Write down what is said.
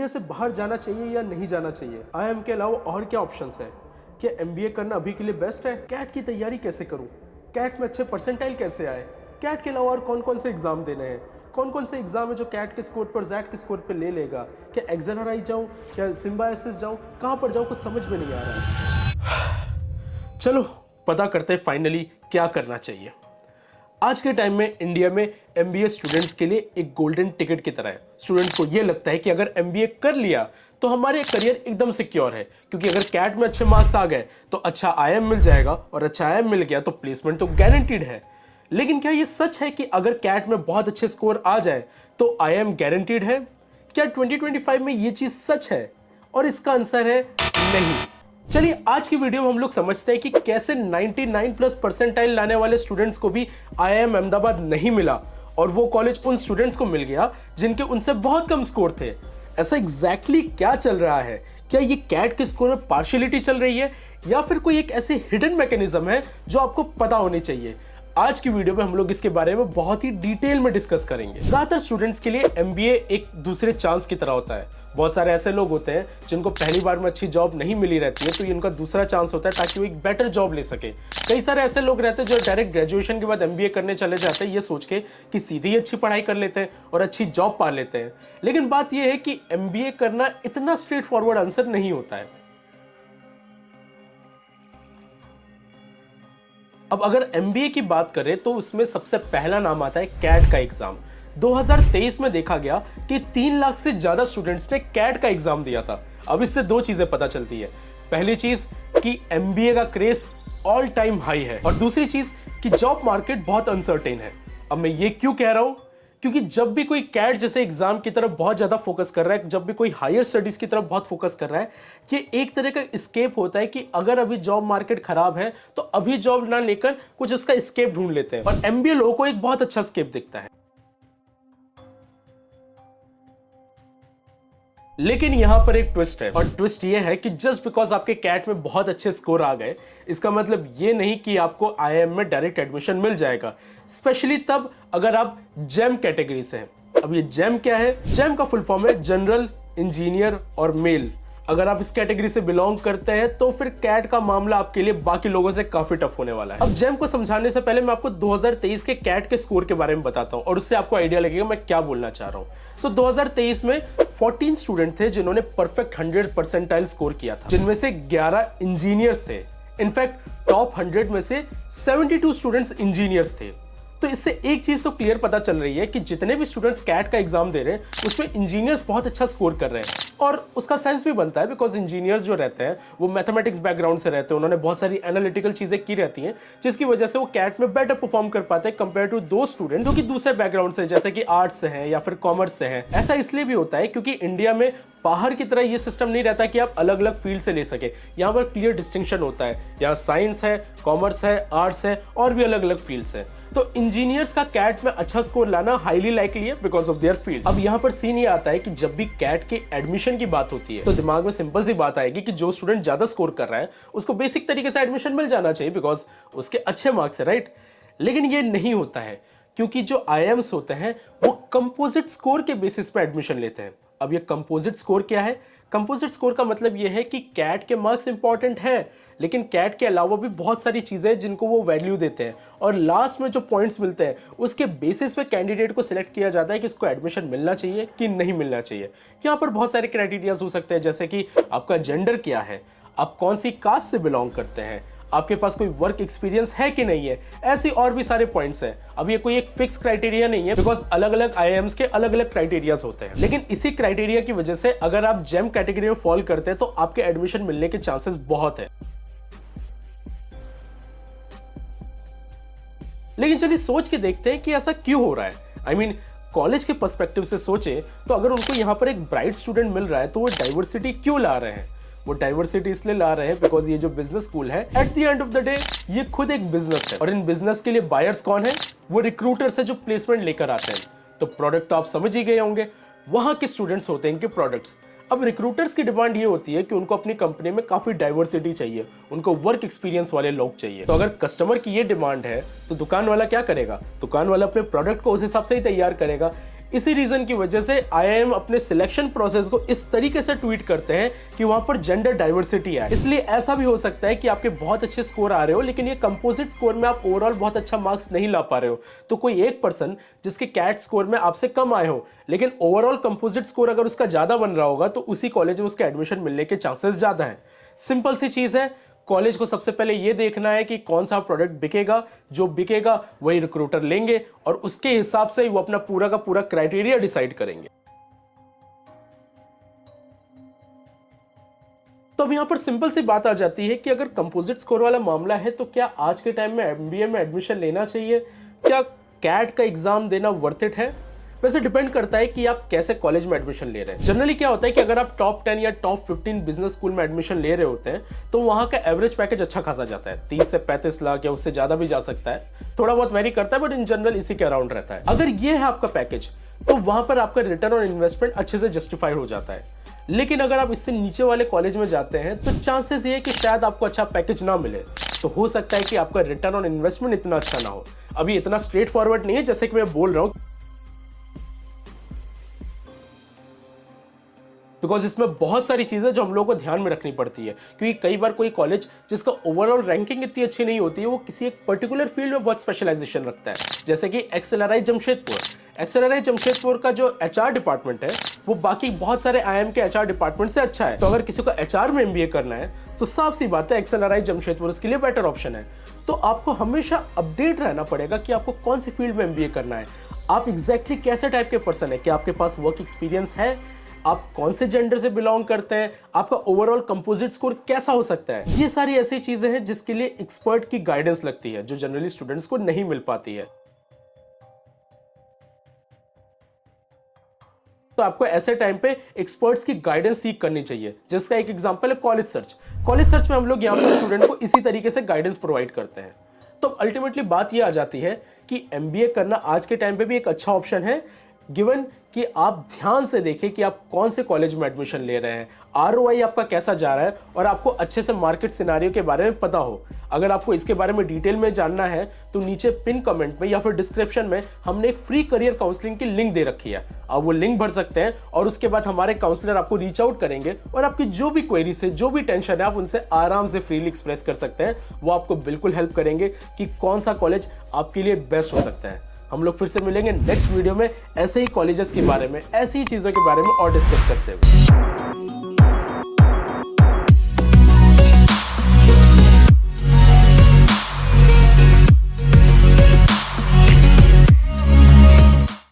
India से बाहर जाना चाहिए या नहीं जाना चाहिए, आईआईएम के अलावा और क्या ऑप्शंस है, क्या एमबीए करना अभी के लिए बेस्ट है, कैट की तैयारी कैसे करूं, कैट में अच्छे परसेंटाइल कैसे आए, कैट के अलावा और कौन कौन से एग्जाम देने हैं, कौन कौन से एग्जाम है जो कैट के स्कोर पर जैट के स्कोर पर ले लेगा, क्या एक्सेलराई जाऊं, क्या सिम्बायोसिस जाऊं, कहां पर जाऊं, कुछ समझ में नहीं आ रहा है। चलो पता करते हैं फाइनली क्या करना चाहिए। आज के टाइम में इंडिया में एमबीए स्टूडेंट्स के लिए एक गोल्डन टिकट की तरह है। स्टूडेंट्स को यह लगता है कि अगर एमबीए कर लिया तो हमारे करियर एकदम सिक्योर है, क्योंकि अगर कैट में अच्छे मार्क्स आ गए तो अच्छा आईएम मिल जाएगा, और अच्छा आईएम मिल गया तो प्लेसमेंट तो गारंटीड है। लेकिन क्या यह सच है कि अगर कैट में बहुत अच्छे स्कोर आ जाए तो आईएम गारंटीड है? क्या 2025 में यह चीज सच है? और इसका आंसर है नहीं। चलिए आज की वीडियो में हम लोग समझते हैं कि कैसे 99 प्लस परसेंटाइल लाने वाले स्टूडेंट्स को भी आईआईएम अहमदाबाद नहीं मिला, और वो कॉलेज उन स्टूडेंट्स को मिल गया जिनके उनसे बहुत कम स्कोर थे। ऐसा एग्जैक्टली क्या चल रहा है? क्या ये कैट के स्कोर में पार्शियलिटी चल रही है, या फिर कोई एक ऐसी हिडन मैकेनिज्म है जो आपको पता होनी चाहिए? आज की वीडियो में हम लोग इसके बारे में बहुत ही डिटेल में डिस्कस करेंगे। ज्यादातर स्टूडेंट्स के लिए एमबीए एक दूसरे चांस की तरह होता है। बहुत सारे ऐसे लोग होते हैं जिनको पहली बार में अच्छी जॉब नहीं मिली रहती है, तो ये उनका दूसरा चांस होता है ताकि वो एक बेटर जॉब ले सके। कई सारे ऐसे लोग रहते हैं जो डायरेक्ट ग्रेजुएशन के बाद एमबीए करने चले जाते हैं ये सोच के कि सीधे ही अच्छी पढ़ाई कर लेते हैं और अच्छी जॉब पा लेते हैं। लेकिन बात यह है कि एमबीए करना इतना स्ट्रेट फॉरवर्ड आंसर नहीं होता है। अब अगर एमबीए की बात करें तो उसमें सबसे पहला नाम आता है कैट का एग्जाम। 2023 में देखा गया कि 3 लाख से ज्यादा स्टूडेंट्स ने कैट का एग्जाम दिया था। अब इससे दो चीजें पता चलती है। पहली चीज कि एमबीए का क्रेज ऑल टाइम हाई है, और दूसरी चीज कि जॉब मार्केट बहुत अनसर्टेन है। अब मैं ये क्यों कह रहा हूं? क्योंकि जब भी कोई कैट जैसे एग्जाम की तरफ बहुत ज्यादा फोकस कर रहा है, जब भी कोई हायर स्टडीज की तरफ बहुत फोकस कर रहा है, कि एक तरह का स्केप होता है कि अगर अभी जॉब मार्केट खराब है तो अभी जॉब ना लेकर कुछ उसका स्केप ढूंढ लेते हैं, और एमबीए लोगों को एक बहुत अच्छा स्केप दिखता है। लेकिन यहां पर एक ट्विस्ट है, और ट्विस्ट ये है कि जस्ट बिकॉज आपके कैट में बहुत अच्छे स्कोर आ गए, इसका मतलब ये नहीं कि आपको आईआईएम में डायरेक्ट एडमिशन मिल जाएगा, स्पेशली तब अगर आप जेम कैटेगरी से हैं। अब ये जेम क्या है? जेम का फुल फॉर्म है जनरल, इंजीनियर और मेल। अगर आप इस कैटेगरी से बिलोंग करते हैं तो फिर कैट का मामला आपके लिए बाकी लोगों से काफी टफ होने वाला है। अब जेम को समझाने से पहले मैं आपको 2023 के कैट के स्कोर के बारे में बताता हूं, और उससे आपको आइडिया लगेगा मैं क्या बोलना चाह रहा हूं। सो 2023 में 14 स्टूडेंट थे जिन्होंने परफेक्ट 100 परसेंटाइल स्कोर किया था, जिनमें से 11 इंजीनियर्स थे। इनफैक्ट टॉप 100 में से 72 स्टूडेंट्स इंजीनियर्स थे। तो इससे एक चीज तो क्लियर पता चल रही है कि जितने भी स्टूडेंट्स कैट का एग्जाम दे रहे हैं उसमें इंजीनियर्स बहुत अच्छा स्कोर कर रहे हैं, और उसका सेंस भी बनता है बिकॉज इंजीनियर्स जो रहते हैं वो मैथमेटिक्स बैकग्राउंड से रहते हैं, उन्होंने बहुत सारी एनालिटिकल चीजें की रहती हैं, जिसकी वजह से वो कैट में बेटर परफॉर्म कर पाते हैं कंपेयर टू दो स्टूडेंट्स जो कि दूसरे बैकग्राउंड से, जैसे कि आर्ट्स से हैं या फिर कॉमर्स से हैं। ऐसा इसलिए भी होता है क्योंकि इंडिया में बाहर की तरह ये सिस्टम नहीं रहता कि आप अलग अलग फील्ड से ले सके। यहाँ पर क्लियर डिस्टिंक्शन होता है, यहाँ साइंस है, कॉमर्स है, आर्ट्स है और भी अलग अलग फील्ड्स है। तो इंजीनियर्स का कैट में अच्छा स्कोर लाना हाईली लाइकली है बिकॉज ऑफ देयर फील्ड। अब यहाँ पर सीन ये आता है कि जब भी कैट के एडमिशन की बात होती है तो दिमाग में सिंपल सी बात आएगी कि जो स्टूडेंट ज्यादा स्कोर कर रहा है उसको बेसिक तरीके से एडमिशन मिल जाना चाहिए बिकॉज उसके अच्छे मार्क्स है, राइट? लेकिन ये नहीं होता है, क्योंकि जो आईएम्स होते हैं वो कंपोजिट स्कोर के बेसिस पे एडमिशन लेते हैं। अब ये कंपोजिट स्कोर क्या है? कंपोजिट स्कोर का मतलब ये है कि कैट के मार्क्स इंपॉर्टेंट है, लेकिन कैट के अलावा भी बहुत सारी चीजें जिनको वो वैल्यू देते हैं, और लास्ट में जो पॉइंट्स मिलते हैं उसके बेसिस पे कैंडिडेट को सिलेक्ट किया जाता है कि इसको एडमिशन मिलना चाहिए कि नहीं मिलना चाहिए। यहाँ पर बहुत सारे क्राइटेरियाज हो सकते हैं, जैसे कि आपका जेंडर क्या है, आप कौन सी कास्ट से बिलोंग करते हैं, आपके पास कोई वर्क एक्सपीरियंस है कि नहीं है, ऐसी और भी सारे पॉइंट्स हैं। अब ये कोई एक फिक्स क्राइटेरिया नहीं है बिकॉज अलग अलग आईआईएम्स के अलग अलग क्राइटेरियाज होते हैं, लेकिन इसी क्राइटेरिया की वजह से अगर आप जेम कैटेगरी में फॉल करते हैं तो आपके एडमिशन मिलने के चांसेस बहुत है। लेकिन चलिए सोच के देखते हैं कि ऐसा क्यों हो रहा है। आई मीन कॉलेज के पर्सपेक्टिव से सोचे तो अगर उनको यहां पर एक ब्राइट स्टूडेंट मिल रहा है तो वो डाइवर्सिटी क्यों ला रहे हैं? वो डाइवर्सिटी इसलिए ला रहे हैं बिकॉज ये जो बिजनेस स्कूल है at the end of the day ये खुद एक बिजनेस है, और इन बिजनेस के लिए बायर्स कौन है? वो रिक्रूटर्स है जो प्लेसमेंट लेकर आते हैं। तो प्रोडक्ट तो आप समझ ही गए होंगे, वहां के स्टूडेंट्स होते हैं इनके प्रोडक्ट्स। अब रिक्रूटर्स की डिमांड ये होती है कि उनको अपनी कंपनी में काफी डाइवर्सिटी चाहिए, उनको वर्क एक्सपीरियंस वाले लोग चाहिए। तो अगर कस्टमर की ये डिमांड है तो दुकान वाला क्या करेगा? दुकान वाला अपने प्रोडक्ट को उस हिसाब से ही तैयार करेगा। इसी रीजन की वजह से आईआईएम अपने सिलेक्शन प्रोसेस को इस तरीके से ट्वीट करते हैं कि वहां पर जेंडर डाइवर्सिटी है। इसलिए ऐसा भी हो सकता है कि आपके बहुत अच्छे स्कोर आ रहे हो, लेकिन ये कंपोजिट स्कोर में आप ओवरऑल बहुत अच्छा मार्क्स नहीं ला पा रहे हो, तो कोई एक पर्सन जिसके कैट स्कोर में आपसे कम आए हो लेकिन ओवरऑल कंपोजिट स्कोर अगर उसका ज्यादा बन रहा होगा तो उसी कॉलेज में उसके एडमिशन मिलने के चांसेस ज्यादा हैं। सिंपल सी चीज है, कॉलेज को सबसे पहले यह देखना है कि कौन सा प्रोडक्ट बिकेगा, जो बिकेगा वही रिक्रूटर लेंगे और उसके हिसाब से ही वो अपना पूरा का पूरा क्राइटेरिया डिसाइड करेंगे। तो अब यहां पर सिंपल सी बात आ जाती है कि अगर कंपोजिट स्कोर वाला मामला है तो क्या आज के टाइम में एमबीए में एडमिशन लेना चाहिए? क्या कैट का एग्जाम देना वर्थ इट है? वैसे डिपेंड करता है कि आप कैसे कॉलेज में एडमिशन ले रहे हैं। जनरली क्या होता है कि अगर आप टॉप 10 या टॉप 15 बिजनेस स्कूल में एडमिशन ले रहे होते हैं तो वहां का एवरेज पैकेज अच्छा खासा जाता है, 30 से 35 लाख या उससे ज्यादा भी जा सकता है, थोड़ा बहुत वेरी करता है बट इन जनरल इसी के अराउंड रहता है। अगर ये है आपका पैकेज तो वहां पर आपका रिटर्न ऑन इन्वेस्टमेंट अच्छे से जस्टिफाई हो जाता है। लेकिन अगर आप इससे नीचे वाले कॉलेज में जाते हैं तो चांसेस ये है कि शायद आपको अच्छा पैकेज ना मिले, तो हो सकता है कि आपका रिटर्न ऑन इन्वेस्टमेंट इतना अच्छा ना हो। अभी इतना स्ट्रेट फॉरवर्ड नहीं है जैसे कि मैं बोल रहा हूं, बिकॉज इसमें बहुत सारी चीजें जो हम लोगों को ध्यान में रखनी पड़ती है, क्योंकि कई बार कोई कॉलेज जिसका ओवरऑल रैंकिंग इतनी अच्छी नहीं होती है वो किसी एक पर्टिकुलर फील्ड में बहुत स्पेशलाइजेशन रखता है, जैसे कि एक्सएलआरआई जमशेदपुर। एक्सएलआरआई जमशेदपुर का जो एचआर डिपार्टमेंट है वो बाकी बहुत सारे आईआईएम के एचआर डिपार्टमेंट से अच्छा है, तो अगर किसी को एचआर में एमबीए करना है तो साफ सी बात है एक्सएलआरआई जमशेदपुर उसके लिए बेटर ऑप्शन है। तो आपको हमेशा अपडेट रहना पड़ेगा कि आपको कौन सी फील्ड में एमबीए करना है, आप एग्जैक्टली कैसे टाइप के पर्सन है, कि आपके पास वर्क एक्सपीरियंस है, आप कौन से जेंडर से बिलोंग करते हैं, आपका ओवरऑल कंपोजिट स्कोर कैसा हो सकता है। ये सारी ऐसी चीजें हैं जिसके लिए एक्सपर्ट की गाइडेंस लगती है जो जनरली स्टूडेंट्स को नहीं मिल पाती है। तो आपको ऐसे टाइम पे एक्सपर्ट्स की गाइडेंस सीख करनी चाहिए, जिसका एक एग्जांपल है कॉलेज सर्च। कॉलेज सर्च में हम लोग यहाँ पर स्टूडेंट को इसी तरीके से गाइडेंस प्रोवाइड करते हैं। तो अल्टीमेटली बात ये आ जाती है कि एमबीए करना आज के टाइम पे भी एक अच्छा ऑप्शन है, गिवन कि आप ध्यान से देखें कि आप कौन से कॉलेज में एडमिशन ले रहे हैं, आरओआई आपका कैसा जा रहा है और आपको अच्छे से मार्केट सिनेरियो के बारे में पता हो। अगर आपको इसके बारे में डिटेल में जानना है तो नीचे पिन कमेंट में या फिर डिस्क्रिप्शन में हमने एक फ्री करियर काउंसलिंग की लिंक दे रखी है, आप वो लिंक भर सकते हैं और उसके बाद हमारे काउंसलर आपको रीच आउट करेंगे और आपकी जो भी क्वेरी से जो भी टेंशन है आप उनसे आराम से फ्रीली एक्सप्रेस कर सकते हैं। वो आपको बिल्कुल हेल्प करेंगे कि कौन सा कॉलेज आपके लिए बेस्ट हो सकता है। हम लोग फिर से मिलेंगे नेक्स्ट वीडियो में ऐसे ही कॉलेजेस के बारे में, ऐसी ही चीजों के बारे में और डिस्कस करते हुए।